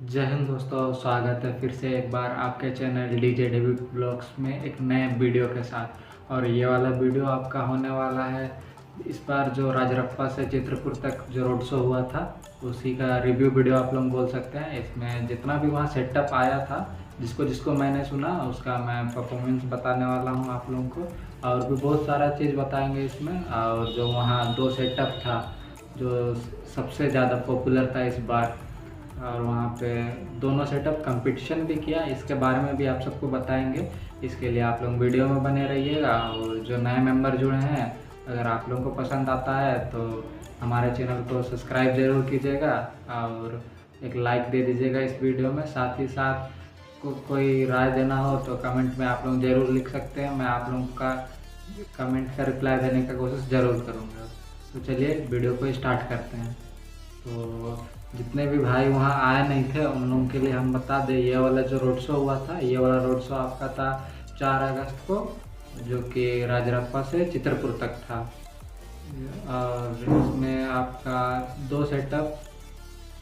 जय हिंद दोस्तों, स्वागत है फिर से एक बार आपके चैनल डीजे डेविड ब्लॉग्स में एक नए वीडियो के साथ। और ये वाला वीडियो आपका होने वाला है इस बार जो राजरप्पा से चित्रकूट तक जो रोड शो हुआ था उसी का रिव्यू वीडियो आप लोग बोल सकते हैं। इसमें जितना भी वहाँ सेटअप आया था, जिसको जिसको मैंने सुना उसका मैं परफॉर्मेंस बताने वाला हूँ आप लोगों को। और भी बहुत सारा चीज़ बताएंगे इसमें। और जो वहाँ दो सेटअप था जो सबसे ज़्यादा पॉपुलर था इस बार, और वहाँ पे दोनों सेटअप कंपटीशन भी किया, इसके बारे में भी आप सबको बताएंगे। इसके लिए आप लोग वीडियो में बने रहिएगा। और जो नए मेंबर जुड़े हैं, अगर आप लोगों को पसंद आता है तो हमारे चैनल को सब्सक्राइब ज़रूर कीजिएगा और एक लाइक दे दीजिएगा इस वीडियो में। साथ ही साथ कोई राय देना हो तो कमेंट में आप लोग ज़रूर लिख सकते हैं। मैं आप लोगों का कमेंट का रिप्लाई देने का कोशिश ज़रूर करूँगा। तो चलिए वीडियो को स्टार्ट करते हैं। तो जितने भी भाई वहाँ आए नहीं थे उन लोगों के लिए हम बता दें, ये वाला जो रोड शो हुआ था, ये वाला रोड शो आपका था 4 अगस्त को, जो कि राजरप्पा से चित्रकूट तक था। और इसमें आपका दो सेटअप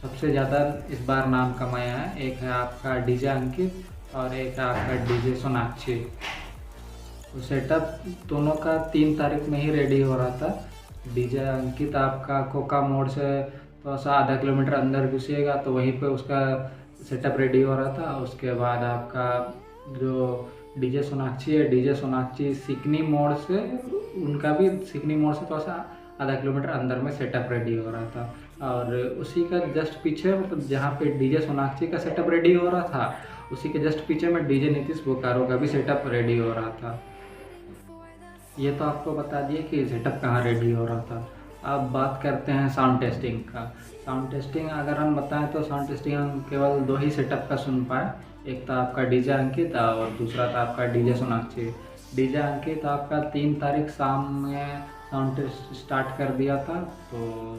सबसे ज़्यादा इस बार नाम कमाया है। एक है आपका डीजे अंकित और एक है आपका डीजे सोनाक्षी। तो सेटअप दोनों का 3 तारीख में ही रेडी हो रहा था। डीजे अंकित आपका कोका मोड़ से थोड़ा सा आधा किलोमीटर अंदर घुसिएगा तो वहीं पे उसका सेटअप रेडी हो रहा था। उसके बाद आपका जो डीजे सोनाक्षी है, डीजे सोनाक्षी सिकनी मोड़ से, उनका भी सिकनी मोड़ से थोड़ा सा आधा किलोमीटर अंदर में सेटअप रेडी हो रहा था। और उसी का जस्ट पीछे, मतलब जहाँ पे डीजे सोनाक्षी का सेटअप रेडी हो रहा था उसी के जस्ट पीछे में डीजे नीतीश बोकारो का भी सेटअप रेडी हो रहा था। ये तो आपको बता दिए कि सेटअप कहाँ रेडी हो रहा था। अब बात करते हैं साउंड टेस्टिंग का। साउंड टेस्टिंग अगर हम बताएं तो साउंड टेस्टिंग हम केवल 2 ही सेटअप का सुन पाए। एक था आपका डीजे अंकित और दूसरा था आपका डीजे सोनाक्षी। डीजे अंकित आपका 3 तारीख शाम में साउंड टेस्ट स्टार्ट कर दिया था। तो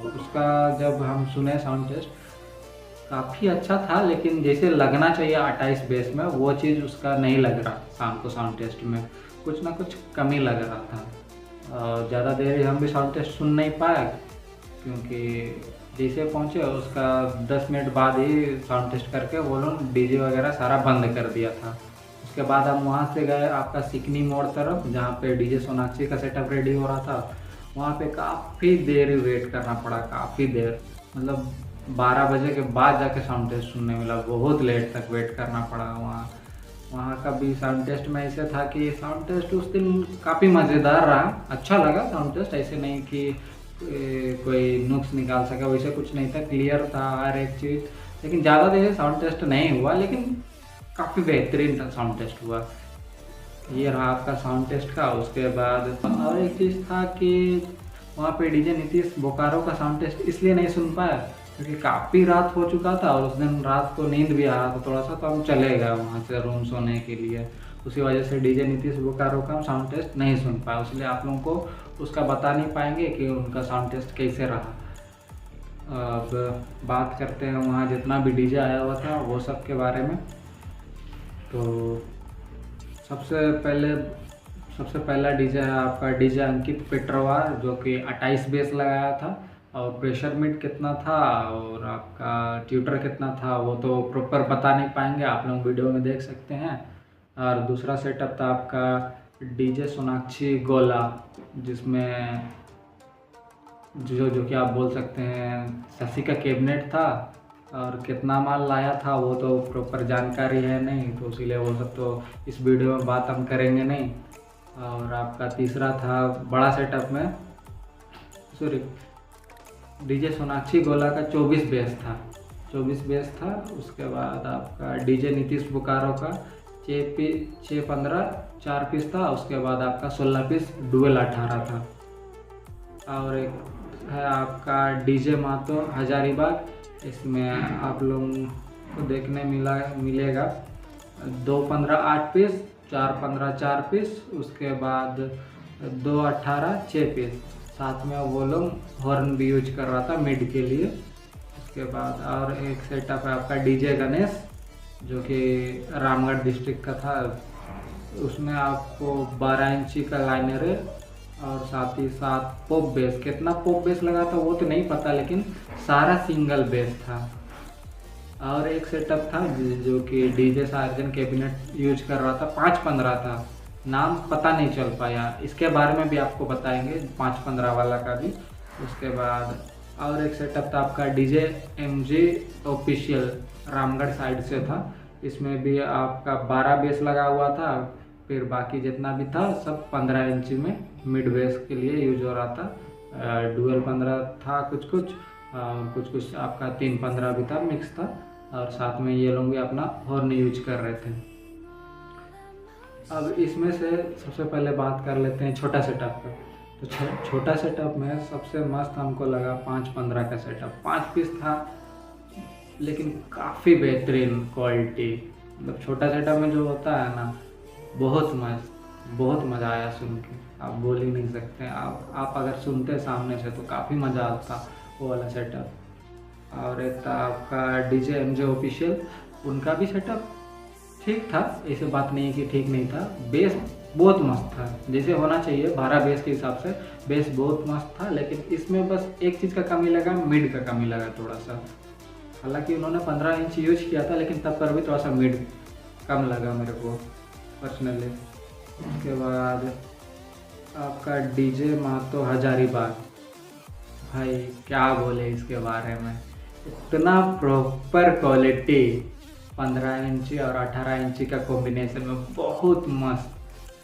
उसका जब हम सुने साउंड टेस्ट काफ़ी अच्छा था, लेकिन जैसे लगना चाहिए 28 बेस में वो चीज़ उसका नहीं लग रहा। शाम को साउंड टेस्ट में कुछ ना कुछ कमी लग रहा था। ज़्यादा देर हम भी साउंड टेस्ट सुन नहीं पाए, क्योंकि जैसे पहुँचे उसका 10 मिनट बाद ही साउंड टेस्ट करके वो लोग डीजे वगैरह सारा बंद कर दिया था। उसके बाद हम वहाँ से गए आपका सिकनी मोड़ तरफ, जहाँ पे डीजे सोनाक्षी का सेटअप रेडी हो रहा था। वहाँ पे काफ़ी देर वेट करना पड़ा, काफ़ी देर, मतलब 12 बजे के बाद जाके साउंड टेस्ट सुनने मिला। बहुत लेट तक वेट करना पड़ा वहाँ। वहाँ का भी साउंड टेस्ट में ऐसे था कि साउंड टेस्ट उस दिन काफ़ी मज़ेदार रहा, अच्छा लगा साउंड टेस्ट। ऐसे नहीं कि कोई नुक्स निकाल सका, वैसे कुछ नहीं था, क्लियर था हर एक चीज़। लेकिन ज़्यादा देर साउंड टेस्ट नहीं हुआ, लेकिन काफ़ी बेहतरीन था साउंड टेस्ट हुआ। ये रहा आपका साउंड टेस्ट का। उसके बाद और एक चीज़ था कि वहाँ पे डीजे नीतीश बोकारो का साउंड टेस्ट इसलिए नहीं सुन पाया क्योंकि काफ़ी रात हो चुका था और उस दिन रात को नींद भी आ रहा था थोड़ा सा, तो हम चले गए वहाँ से रूम सोने के लिए। उसी वजह से डीजे नीतीश बोकारो का हम साउंड टेस्ट नहीं सुन पाए, इसलिए आप लोगों को उसका बता नहीं पाएंगे कि उनका साउंड टेस्ट कैसे रहा। अब बात करते हैं वहाँ जितना भी डीजे आया हुआ था वो सब के बारे में। तो सबसे पहला डीजे है आपका डीजे अंकित पेट्रोवा, जो कि 28 बेस लगाया था। और प्रेशर मीट कितना था और आपका ट्यूटर कितना था वो तो प्रॉपर बता नहीं पाएंगे, आप लोग वीडियो में देख सकते हैं। और दूसरा सेटअप था आपका डीजे सोनाक्षी गोला, जिसमें जो कि आप बोल सकते हैं शशि का कैबिनेट था। और कितना माल लाया था वो तो प्रॉपर जानकारी है नहीं, तो इसीलिए वो सब तो इस वीडियो में बात हम करेंगे नहीं। और आपका तीसरा था बड़ा सेटअप में, सॉरी, डीजे सोनाक्षी गोला का 24 बेस था, 24 बेस था। उसके बाद आपका डीजे नीतीश बोकारो का 6-15 4 पीस था। उसके बाद आपका 16 पीस डुअल 18 था। और एक है आपका डीजे मातो हजारीबाग, इसमें आप लोगों को देखने मिलेगा 2-15 8 पीस, 4-15 4 पीस, उसके बाद 2-18 6 पीस। साथ में वो लोग हॉर्न भी यूज कर रहा था मिड के लिए। उसके बाद और एक सेटअप है आपका डीजे गणेश, जो कि रामगढ़ डिस्ट्रिक्ट का था। उसमें आपको 12 इंची का लाइनर है और साथ ही साथ पॉप बेस। कितना पॉप बेस लगा था वो तो नहीं पता, लेकिन सारा सिंगल बेस था। और एक सेटअप था जो कि डीजे सार्जन कैबिनेट यूज कर रहा था, 515 था, नाम पता नहीं चल पाया। इसके बारे में भी आपको बताएंगे 515 वाला का भी। उसके बाद और एक सेटअप था आपका DJ MJ official, Ramgarh side से था। इसमें भी आपका 12 बेस लगा हुआ था, फिर बाकी जितना भी था सब 15 इंच में मिड बेस के लिए यूज हो रहा था। डुअल 15 था कुछ कुछ, कुछ कुछ आपका 315 भी था, मिक्स था। और साथ में ये लोग भी अपना हॉर्न यूज कर रहे थे। अब इसमें से सबसे पहले बात कर लेते हैं छोटा सेटअप का। तो छोटा सेटअप में सबसे मस्त हमको लगा 515 का सेटअप। 5 पीस था लेकिन काफ़ी बेहतरीन क्वालिटी। मतलब छोटा सेटअप में जो होता है ना, बहुत मस्त, बहुत मज़ा आया सुन के, आप बोल ही नहीं सकते। आप अगर सुनते सामने से तो काफ़ी मज़ा आता वो वाला सेटअप। और एक था आपका डीजे एमजे ऑफिशियल, उनका भी सेटअप ठीक था, ऐसे बात नहीं है कि ठीक नहीं था। बेस बहुत मस्त था, जैसे होना चाहिए 12 बेस के हिसाब से बेस बहुत मस्त था। लेकिन इसमें बस एक चीज़ का कमी लगा, मिड का कमी लगा थोड़ा सा। हालांकि उन्होंने 15 इंच यूज किया था, लेकिन तब पर भी थोड़ा सा मिड कम लगा मेरे को पर्सनली। उसके बाद आपका डीजे महतो हजारीबाग, भाई क्या बोले इसके बारे में, इतना प्रॉपर क्वालिटी, 15 इंची और 18 इंची का कॉम्बिनेशन में बहुत मस्त,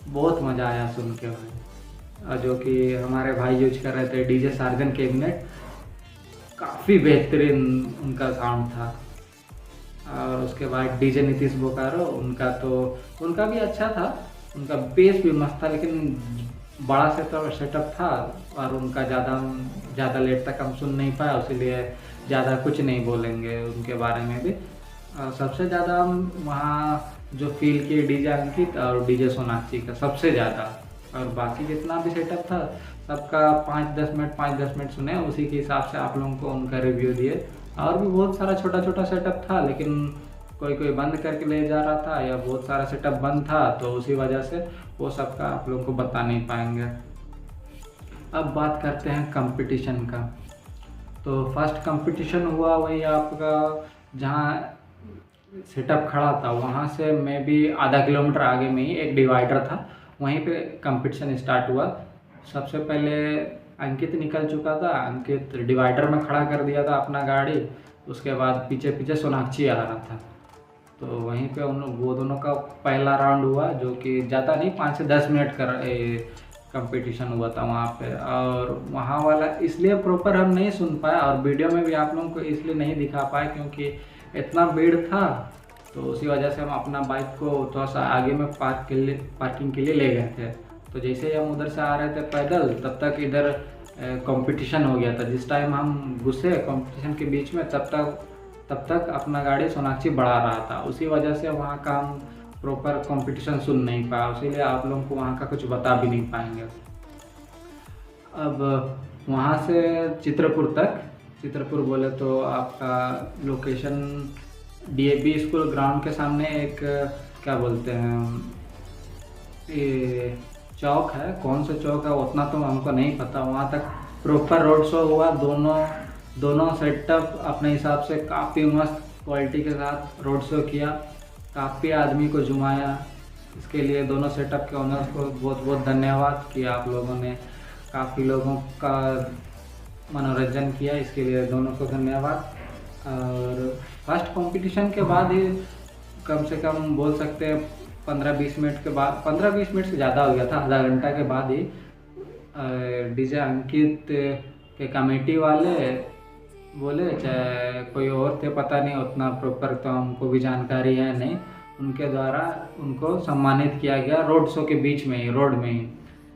बहुत मज़ा आया सुन के भाई। और जो कि हमारे भाई यूज कर रहे थे डीजे सार्जन कैबिनेट, काफ़ी बेहतरीन उनका साउंड था। और उसके बाद डीजे नीतीश बोकारो, उनका भी अच्छा था, उनका बेस भी मस्त था, लेकिन बड़ा सेटअप था और उनका ज़्यादा लेट तक हम सुन नहीं पाए, इसीलिए ज़्यादा कुछ नहीं बोलेंगे उनके बारे में भी। सबसे ज़्यादा हम वहाँ जो फील किए डीजे अंकित और डीजे सोनाक्षी का सबसे ज़्यादा। और बाकी जितना भी सेटअप था सबका 5-10 मिनट सुने, उसी के हिसाब से आप लोगों को उनका रिव्यू दिए। और भी बहुत सारा छोटा छोटा सेटअप था, लेकिन कोई कोई बंद करके ले जा रहा था या बहुत सारा सेटअप बंद था, तो उसी वजह से वो सबका आप लोगों को बता नहीं पाएंगे। अब बात करते हैं कंपटीशन का। तो फर्स्ट कंपटीशन हुआ वही आपका जहाँ सेटअप खड़ा था, वहाँ से मैं भी आधा किलोमीटर आगे में ही एक डिवाइडर था, वहीं पे कंपटीशन स्टार्ट हुआ। सबसे पहले अंकित निकल चुका था, अंकित डिवाइडर में खड़ा कर दिया था अपना गाड़ी। उसके बाद पीछे पीछे सोनाक्षी आ रहा था, तो वहीं पे वो दोनों का पहला राउंड हुआ, जो कि ज़्यादा नहीं 5 से 10 मिनट का कंपटीशन हुआ था वहाँ पे। और वहाँ वाला इसलिए प्रॉपर हम नहीं सुन पाए और वीडियो में भी आप लोगों को इसलिए नहीं दिखा पाए क्योंकि इतना भीड़ था, तो उसी वजह से हम अपना बाइक को थोड़ा सा आगे में पार्किंग के लिए ले गए थे। तो जैसे ही हम उधर से आ रहे थे पैदल, तब तक इधर कंपटीशन हो गया था। जिस टाइम हम घुसे कंपटीशन के बीच में, तब तक अपना गाड़ी सोनाक्षी बढ़ा रहा था, उसी वजह से वहाँ का हम प्रॉपर कंपटीशन सुन नहीं पाया, इसीलिए आप लोगों को वहाँ का कुछ बता भी नहीं पाएंगे। अब वहाँ से चित्रपुर बोले तो आपका लोकेशन डीएवी स्कूल ग्राउंड के सामने एक क्या बोलते हैं, ये चौक है, कौन सा चौक है उतना तो हमको नहीं पता। वहाँ तक प्रॉपर रोड शो हुआ, दोनों सेटअप अपने हिसाब से काफ़ी मस्त क्वालिटी के साथ रोड शो किया, काफ़ी आदमी को जुमाया। इसके लिए दोनों सेटअप के ओनर्स को बहुत बहुत धन्यवाद कि आप लोगों ने काफ़ी लोगों का मनोरंजन किया, इसके लिए दोनों को धन्यवाद। और फर्स्ट कंपटीशन के बाद ही कम से कम बोल सकते हैं 15-20 मिनट के बाद, 15-20 मिनट से ज़्यादा हो गया था, आधा घंटा के बाद ही डीजे अंकित के कमेटी वाले बोले, चाहे कोई और थे पता नहीं, उतना प्रॉपर तो हमको भी जानकारी है नहीं, उनके द्वारा उनको सम्मानित किया गया रोड शो के बीच में ही, रोड में ही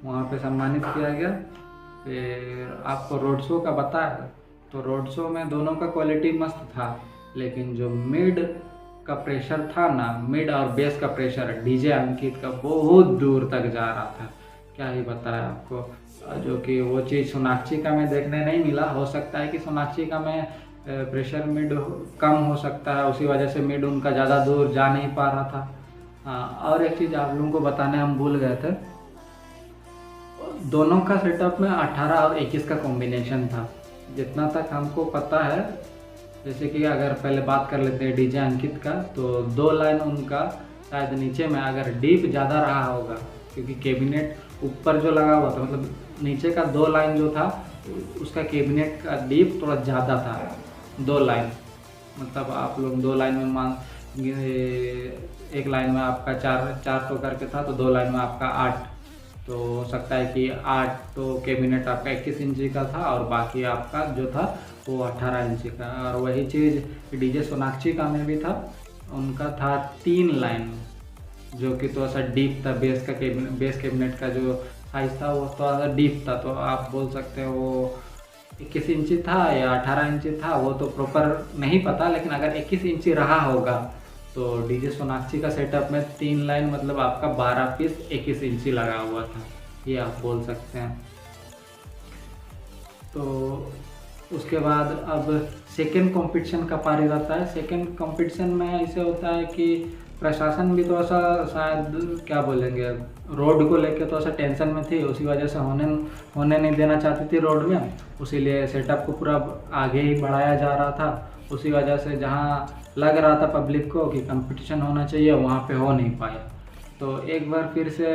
वहाँ पे सम्मानित किया गया। फिर आपको रोड शो का बताया, तो रोड शो में दोनों का क्वालिटी मस्त था, लेकिन जो मिड का प्रेशर था ना, मिड और बेस का प्रेशर डीजे अंकित का बहुत दूर तक जा रहा था, क्या ही बताया आपको। जो कि वो चीज़ सोनाक्षी का में देखने नहीं मिला। हो सकता है कि सोनाक्षी का में प्रेशर मिड कम हो सकता है, उसी वजह से मिड उनका ज़्यादा दूर जा नहीं पा रहा था। हाँ, और एक चीज़ आप लोगों को बताने हम भूल गए थे, दोनों का सेटअप में 18 और 21 का कॉम्बिनेशन था, जितना तक हमको पता है जैसे कि अगर पहले बात कर लेते हैं डीजे अंकित का, तो 2 लाइन उनका शायद नीचे में अगर डीप ज़्यादा रहा होगा, क्योंकि कैबिनेट ऊपर जो लगा हुआ था, मतलब नीचे का 2 लाइन जो था उसका कैबिनेट का डीप थोड़ा ज़्यादा था। 2 लाइन मतलब आप लोग 2 लाइन में मान, एक लाइन में आपका 4 तो करके था, तो 2 लाइन में आपका 8, तो हो सकता है कि 8 तो कैबिनेट आपका 21 इंची का था और बाकी आपका जो था वो 18 इंची का। और वही चीज़ डीजे सोनाक्षी का में भी था, उनका था 3 लाइन जो कि थोड़ा सा डीप था। बेस कैबिनेट का जो साइज था वो थोड़ा सा डीप था, तो आप बोल सकते हो वो 21 इंची था या 18 इंची था, वो तो प्रॉपर नहीं पता, लेकिन अगर 21 इंची रहा होगा तो डीजे सोनाक्षी का सेटअप में 3 लाइन मतलब आपका 12 पीस 21 इंची लगा हुआ था, ये आप बोल सकते हैं। तो उसके बाद अब सेकेंड कंपटीशन का पारी रहता है। सेकेंड कंपटीशन में ऐसे होता है कि प्रशासन भी थोड़ा सा शायद क्या बोलेंगे, रोड को लेके थोड़ा सा टेंशन में थी, उसी वजह से होने नहीं देना चाहती थी रोड में, उसीलिए सेटअप को पूरा आगे ही बढ़ाया जा रहा था। उसी वजह से जहाँ लग रहा था पब्लिक को कि कंपटीशन होना चाहिए, वहाँ पे हो नहीं पाया। तो एक बार फिर से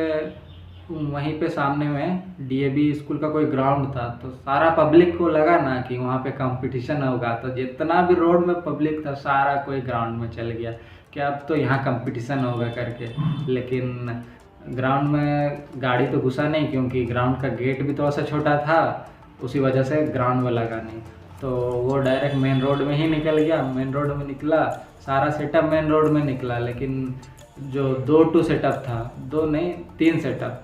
वहीं पे सामने में डीएवी स्कूल का कोई ग्राउंड था, तो सारा पब्लिक को लगा ना कि वहाँ पे कंपटीशन होगा, तो जितना भी रोड में पब्लिक था सारा कोई ग्राउंड में चल गया कि अब तो यहाँ कंपटीशन होगा करके। लेकिन ग्राउंड में गाड़ी तो घुसा नहीं, क्योंकि ग्राउंड का गेट भी थोड़ा सा छोटा था, उसी वजह से ग्राउंड में लगा नहीं। तो वो डायरेक्ट मेन रोड में ही निकल गया। मेन रोड में निकला, सारा सेटअप मेन रोड में निकला, लेकिन जो 2 सेटअप था, 2 नहीं 3 सेटअप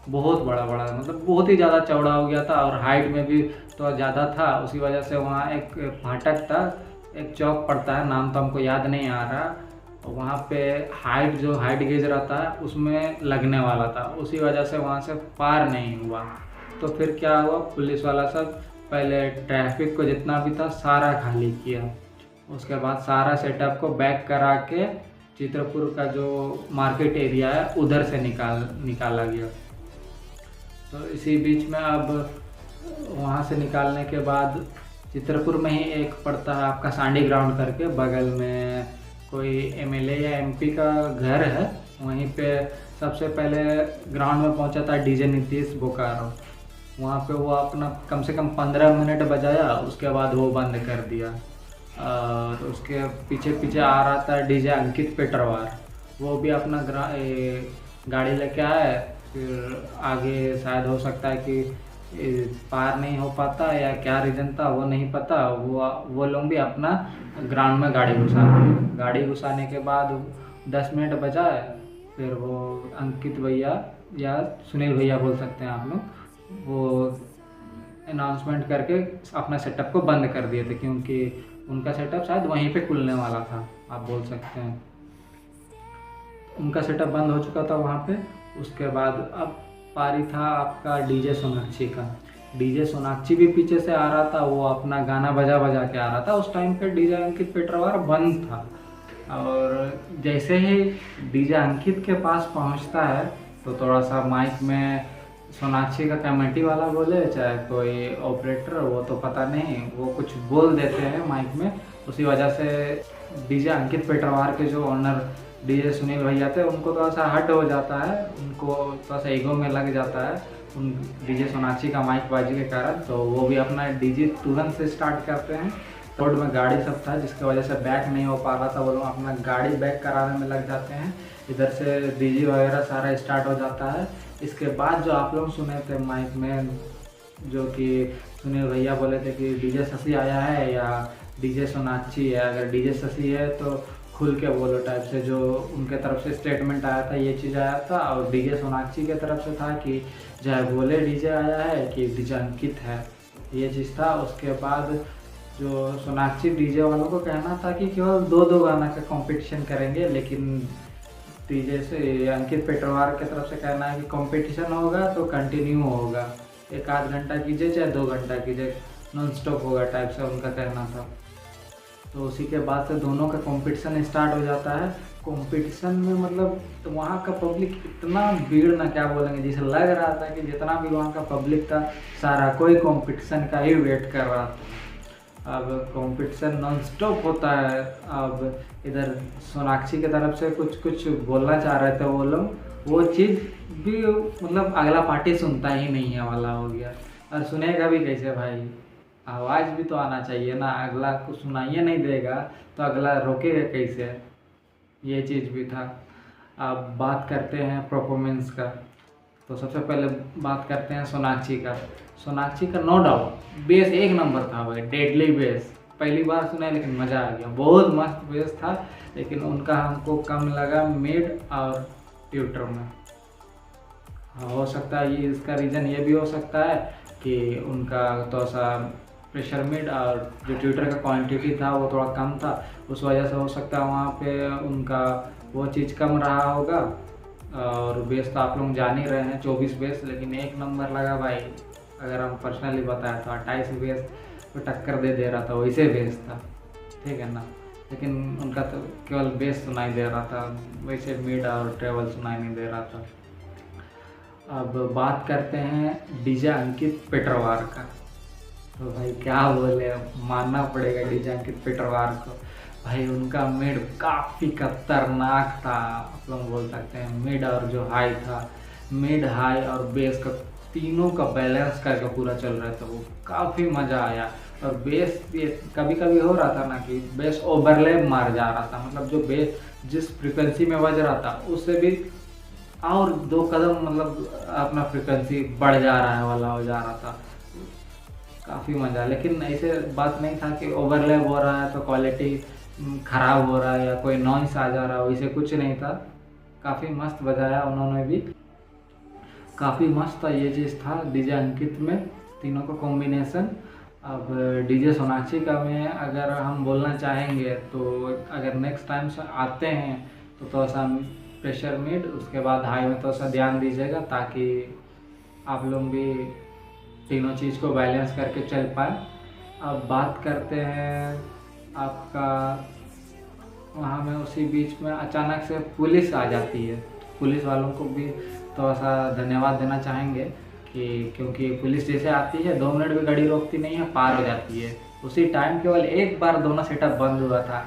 बहुत बड़ा मतलब बहुत ही ज़्यादा चौड़ा हो गया था, और हाइट में भी तो ज़्यादा था। उसी वजह से वहाँ एक फाटक था, एक चौक पड़ता है, नाम तो हमको याद नहीं आ रहा, वहाँ पे हाइट गेज रहता है उसमें लगने वाला था, उसी वजह से वहाँ से पार नहीं हुआ। तो फिर क्या हुआ, पुलिस वाला सब पहले ट्रैफिक को जितना भी था सारा खाली किया, उसके बाद सारा सेटअप को बैक करा के चित्रपुर का जो मार्केट एरिया है उधर से निकाला गया। तो इसी बीच में अब वहाँ से निकालने के बाद चित्रपुर में ही एक पड़ता है आपका सांडी ग्राउंड करके, बगल में कोई एमएलए या एमपी का घर है, वहीं पे सबसे पहले ग्राउंड में पहुँचा था डीजे नीतीश बोकारो। वहाँ पे वो अपना कम से कम 15 मिनट बजाया, उसके बाद वो बंद कर दिया। तो उसके पीछे आ रहा था डीजे अंकित पेटरवार, वो भी अपना गाड़ी लेके आए, फिर आगे शायद हो सकता है कि पार नहीं हो पाता या क्या रीज़न था वो नहीं पता, वो लोग भी अपना ग्राउंड में गाड़ी घुसाने के बाद 10 मिनट बजाए, फिर वो अंकित भैया या सुनील भैया बोल सकते हैं आप लोग, वो अनाउंसमेंट करके अपना सेटअप को बंद कर दिए थे, क्योंकि उनका सेटअप शायद वहीं पे खुलने वाला था, आप बोल सकते हैं। उनका सेटअप बंद हो चुका था वहाँ पे। उसके बाद अब पारी था आपका डीजे सोनाक्षी का। डीजे सोनाक्षी भी पीछे से आ रहा था, वो अपना गाना बजा के आ रहा था। उस टाइम पे डीजे अंकित पेटरवार बंद था, और जैसे ही डीजे अंकित के पास पहुँचता है तो थोड़ा सा माइक में सोनाक्षी का कमेटी वाला बोले चाहे कोई ऑपरेटर, वो तो पता नहीं, वो कुछ बोल देते हैं माइक में। उसी वजह से डीजे अंकित पेटरवार के जो ओनर डीजे सुनील भैया थे, उनको थोड़ा सा हट हो जाता है, उनको थोड़ा सा ईगो में लग जाता है उन डीजे सोनाक्षी का माइक बाजी के कारण। तो वो भी अपना डीजे तुरंत से स्टार्ट करते हैं। रोड में गाड़ी सब था जिसकी वजह से बैक नहीं हो पा रहा था, वो लोग अपना गाड़ी बैक कराने में लग जाते हैं। इधर से डीजे वगैरह सारा स्टार्ट हो जाता है। इसके बाद जो आप लोग सुने थे माइक में, जो कि सुनील भैया बोले थे कि डीजे शशि आया है या डीजे सोनाक्षी है, अगर डीजे शशि है तो खुल के बोलो टाइप से, जो उनके तरफ से स्टेटमेंट आया था ये चीज़ आया था। और डीजे सोनाक्षी के तरफ से था कि चाहे बोले डीजे आया है कि डीजे अंकित है, ये चीज़ था। उसके बाद जो सोनाक्षी डीजे वालों को कहना था कि केवल 2 गाना का कंपटीशन करेंगे, लेकिन डीजे से अंकित पेटरवार की तरफ से कहना है कि कंपटीशन होगा तो कंटिन्यू होगा, 1 आध घंटा कीजिए चाहे 2 घंटा कीजिए, नॉन स्टॉप होगा टाइप से उनका कहना था। तो उसी के बाद से दोनों का कंपटीशन स्टार्ट हो जाता है। कंपटीशन में मतलब तो वहाँ का पब्लिक इतना भीड़ ना क्या बोलेंगे, जिसे लग रहा था कि जितना भी वहाँ का पब्लिक था सारा कोई कंपटीशन का ही वेट कर रहा था। अब कंपटीशन नॉन स्टॉप होता है। अब इधर सोनाक्षी की तरफ से कुछ कुछ बोलना चाह रहे थे वो लोग, वो चीज़ भी मतलब अगला पार्टी सुनता ही नहीं है वाला हो गया। और सुनेगा भी कैसे भाई, आवाज़ भी तो आना चाहिए ना, अगला को सुनाइए नहीं देगा तो अगला रोकेगा कैसे, ये चीज़ भी था। अब बात करते हैं परफॉर्मेंस का, तो सबसे पहले बात करते हैं सोनाक्षी का। सोनाक्षी का नो डाउट बेस एक नंबर था भाई, डेडली बेस, पहली बार सुना है लेकिन मज़ा आ गया, बहुत मस्त बेस था। लेकिन उनका हमको कम लगा मिड और ट्यूटर में। हो सकता है ये इसका रीज़न ये भी हो सकता है कि उनका तो सा प्रेशर मिड और जो ट्यूटर का क्वांटिटी था वो थोड़ा कम था, उस वजह से हो सकता है वहाँ पे उनका वो चीज़ कम रहा होगा। और बेस तो आप लोग जान ही रहे हैं 24 बेस, लेकिन एक नंबर लगा भाई। अगर हम पर्सनली बताया तो 28 बेस तो टक्कर दे रहा था, वैसे बेस था, ठीक है ना। लेकिन उनका तो केवल बेस सुनाई दे रहा था, वैसे मिड और ट्रेवल सुनाई नहीं दे रहा था। अब बात करते हैं डीजे अंकित पेटरवार का। तो भाई क्या बोले, मानना पड़ेगा डीजे अंकित पेटरवार को भाई। उनका मिड काफ़ी खतरनाक था, आप लोग बोल सकते हैं। मिड और जो हाई था, मिड हाई और बेस का तीनों का बैलेंस करके पूरा चल रहा था, वो काफ़ी मज़ा आया। और बेस ये कभी कभी हो रहा था ना कि बेस ओवरलैप मार जा रहा था, मतलब जो बेस जिस फ्रिक्वेंसी में बज रहा था उससे भी और 2 कदम मतलब अपना फ्रिक्वेंसी बढ़ जा रहा है वाला हो जा रहा था, काफ़ी मज़ा। लेकिन ऐसे बात नहीं था कि ओवरलैप हो रहा है तो क्वालिटी ख़राब हो रहा है या कोई नॉइस आ जा रहा है, वैसे कुछ नहीं था। काफ़ी मस्त बजाया उन्होंने भी, काफ़ी मस्त था। ये चीज़ था डीजे अंकित में, तीनों का कॉम्बिनेशन। अब डीजे सोनाक्षी का में अगर हम बोलना चाहेंगे तो अगर नेक्स्ट टाइम से आते हैं तो थोड़ा सा प्रेशर मिड उसके बाद हाई में थोड़ा सा ध्यान दीजिएगा, ताकि आप लोग भी तीनों चीज़ को बैलेंस करके चल पाए। अब बात करते हैं आपका, वहाँ में उसी बीच में अचानक से पुलिस आ जाती है। पुलिस वालों को भी थोड़ा सा धन्यवाद देना चाहेंगे कि क्योंकि पुलिस जैसे आती है 2 मिनट भी गाड़ी रोकती नहीं है, पार हो जाती है उसी टाइम। केवल एक बार दोनों सेटअप बंद हुआ था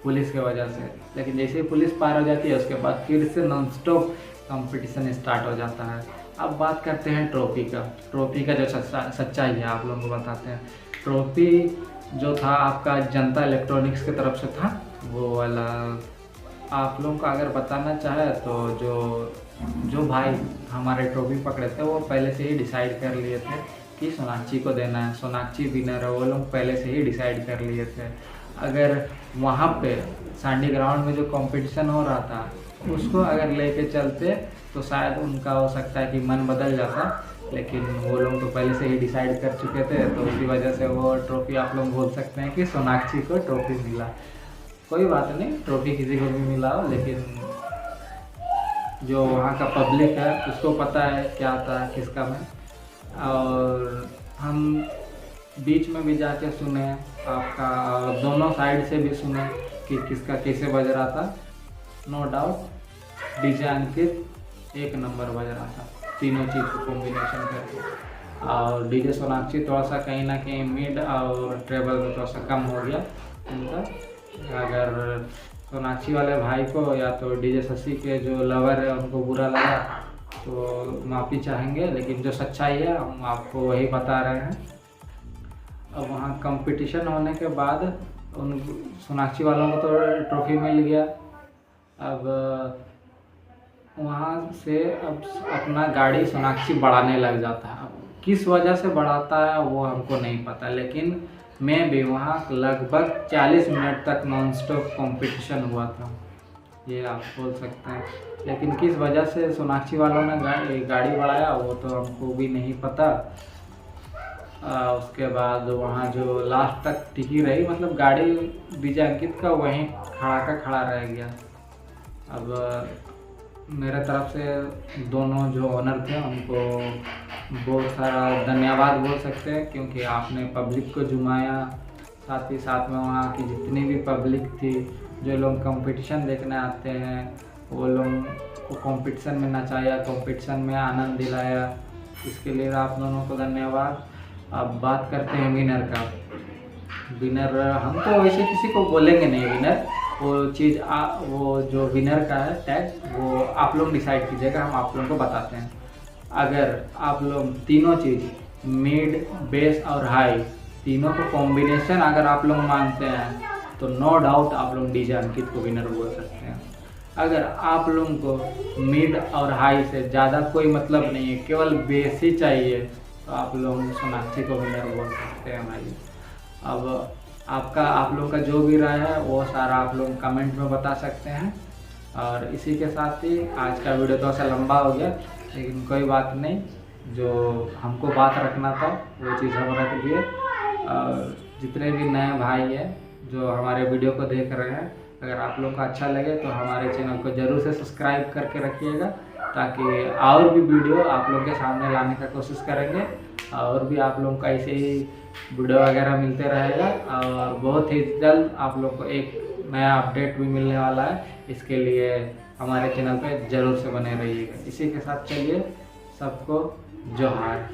पुलिस के वजह से, लेकिन जैसे ही पुलिस पार हो जाती है उसके बाद फिर से नॉन स्टॉप कॉम्पिटिशन स्टार्ट हो जाता है। अब बात करते हैं ट्रॉफी का। ट्रॉफी का जो सच्चाई है आप लोगों को बताते हैं। ट्रॉफी जो था आपका जनता इलेक्ट्रॉनिक्स की तरफ से था, वो वाला आप लोगों को अगर बताना चाहे तो जो भाई हमारे ट्रॉफी पकड़े थे वो पहले से ही डिसाइड कर लिए थे कि सोनाक्षी को देना है, सोनाक्षी विनर है, वो लोग पहले से ही डिसाइड कर लिए थे। अगर वहाँ पे सांडी ग्राउंड में जो कंपटीशन हो रहा था उसको अगर लेके चलते तो शायद उनका हो सकता है कि मन बदल जाता, लेकिन वो लोग तो पहले से ही डिसाइड कर चुके थे, तो उसी वजह से वो ट्रॉफी आप लोग बोल सकते हैं कि सोनाक्षी को ट्रॉफी मिला। कोई बात नहीं, ट्रॉफी किसी को भी मिला हो, लेकिन जो वहाँ का पब्लिक है उसको पता है क्या था किसका में। और हम बीच में भी जाके सुने आपका, दोनों साइड से भी सुने कि किसका कैसे बज रहा था। नो डाउट डीजे अंकित एक नंबर बज रहा था, तीनों चीज़ को कॉम्बिनेशन करके। और डीजे सोनाक्षी थोड़ा सा कहीं ना कहीं मिड और ट्रेबल में थोड़ा सा कम हो गया उनका। अगर सोनाक्षी वाले भाई को या तो डीजे शशि के जो लवर है उनको बुरा लगा तो माफ़ी चाहेंगे, लेकिन जो सच्चाई है हम आपको वही बता रहे हैं। अब वहाँ कंपटीशन होने के बाद उन सोनाक्षी वालों को तो ट्रॉफी मिल गया। अब वहाँ से अब अपना गाड़ी सोनाक्षी बढ़ाने लग जाता है। अब किस वजह से बढ़ाता है वो हमको नहीं पता, लेकिन मैं भी वहाँ लगभग 40 मिनट तक नॉनस्टॉप कंपटीशन हुआ था, ये आप बोल सकते हैं। लेकिन किस वजह से सोनाक्षी वालों ने गाड़ी बढ़ाया वो तो हमको भी नहीं पता। उसके बाद वहाँ जो लास्ट तक टिकी रही, मतलब गाड़ी डीजे अंकित का वहीं खड़ा का खड़ा रह गया। अब मेरे तरफ से दोनों जो ओनर थे उनको बहुत सारा धन्यवाद बोल सकते हैं, क्योंकि आपने पब्लिक को जुमाया, साथ ही साथ में वहाँ की जितनी भी पब्लिक थी, जो लोग कंपटीशन देखने आते हैं वो लोग को कंपटीशन में नचाया, कंपटीशन में आनंद दिलाया, इसके लिए आप दोनों को धन्यवाद। अब बात करते हैं विनर का। विनर हम तो वैसे किसी को बोलेंगे नहीं विनर, वो चीज़ वो जो विनर का है टैग वो आप लोग डिसाइड कीजिएगा, हम आप लोगों को बताते हैं। अगर आप लोग तीनों चीज़ मिड, बेस और हाई तीनों को कॉम्बिनेशन अगर आप लोग मानते हैं तो नो डाउट आप लोग डीजे अंकित को विनर बोल सकते हैं। अगर आप लोगों को मिड और हाई से ज़्यादा कोई मतलब नहीं है, केवल बेस ही चाहिए, तो आप लोग सोनाक्षी को विनर बोल सकते हैं भाई। अब आप लोग का जो भी राय है वो सारा आप लोग कमेंट में बता सकते हैं। और इसी के साथ ही आज का वीडियो थोड़ा सा लंबा हो गया, लेकिन कोई बात नहीं, जो हमको बात रखना था वो चीज़ हम रख दिए। और जितने भी नए भाई हैं जो हमारे वीडियो को देख रहे हैं, अगर आप लोग को अच्छा लगे तो हमारे चैनल को ज़रूर से सब्सक्राइब करके रखिएगा, ताकि और भी वीडियो आप लोग के सामने लाने का कोशिश करेंगे। और भी आप लोगों को ऐसे ही वीडियो वगैरह मिलते रहेगा, और बहुत ही जल्द आप लोग को एक नया अपडेट भी मिलने वाला है। इसके लिए हमारे चैनल पे ज़रूर से बने रहिएगा। इसी के साथ चलिए सबको जोहार।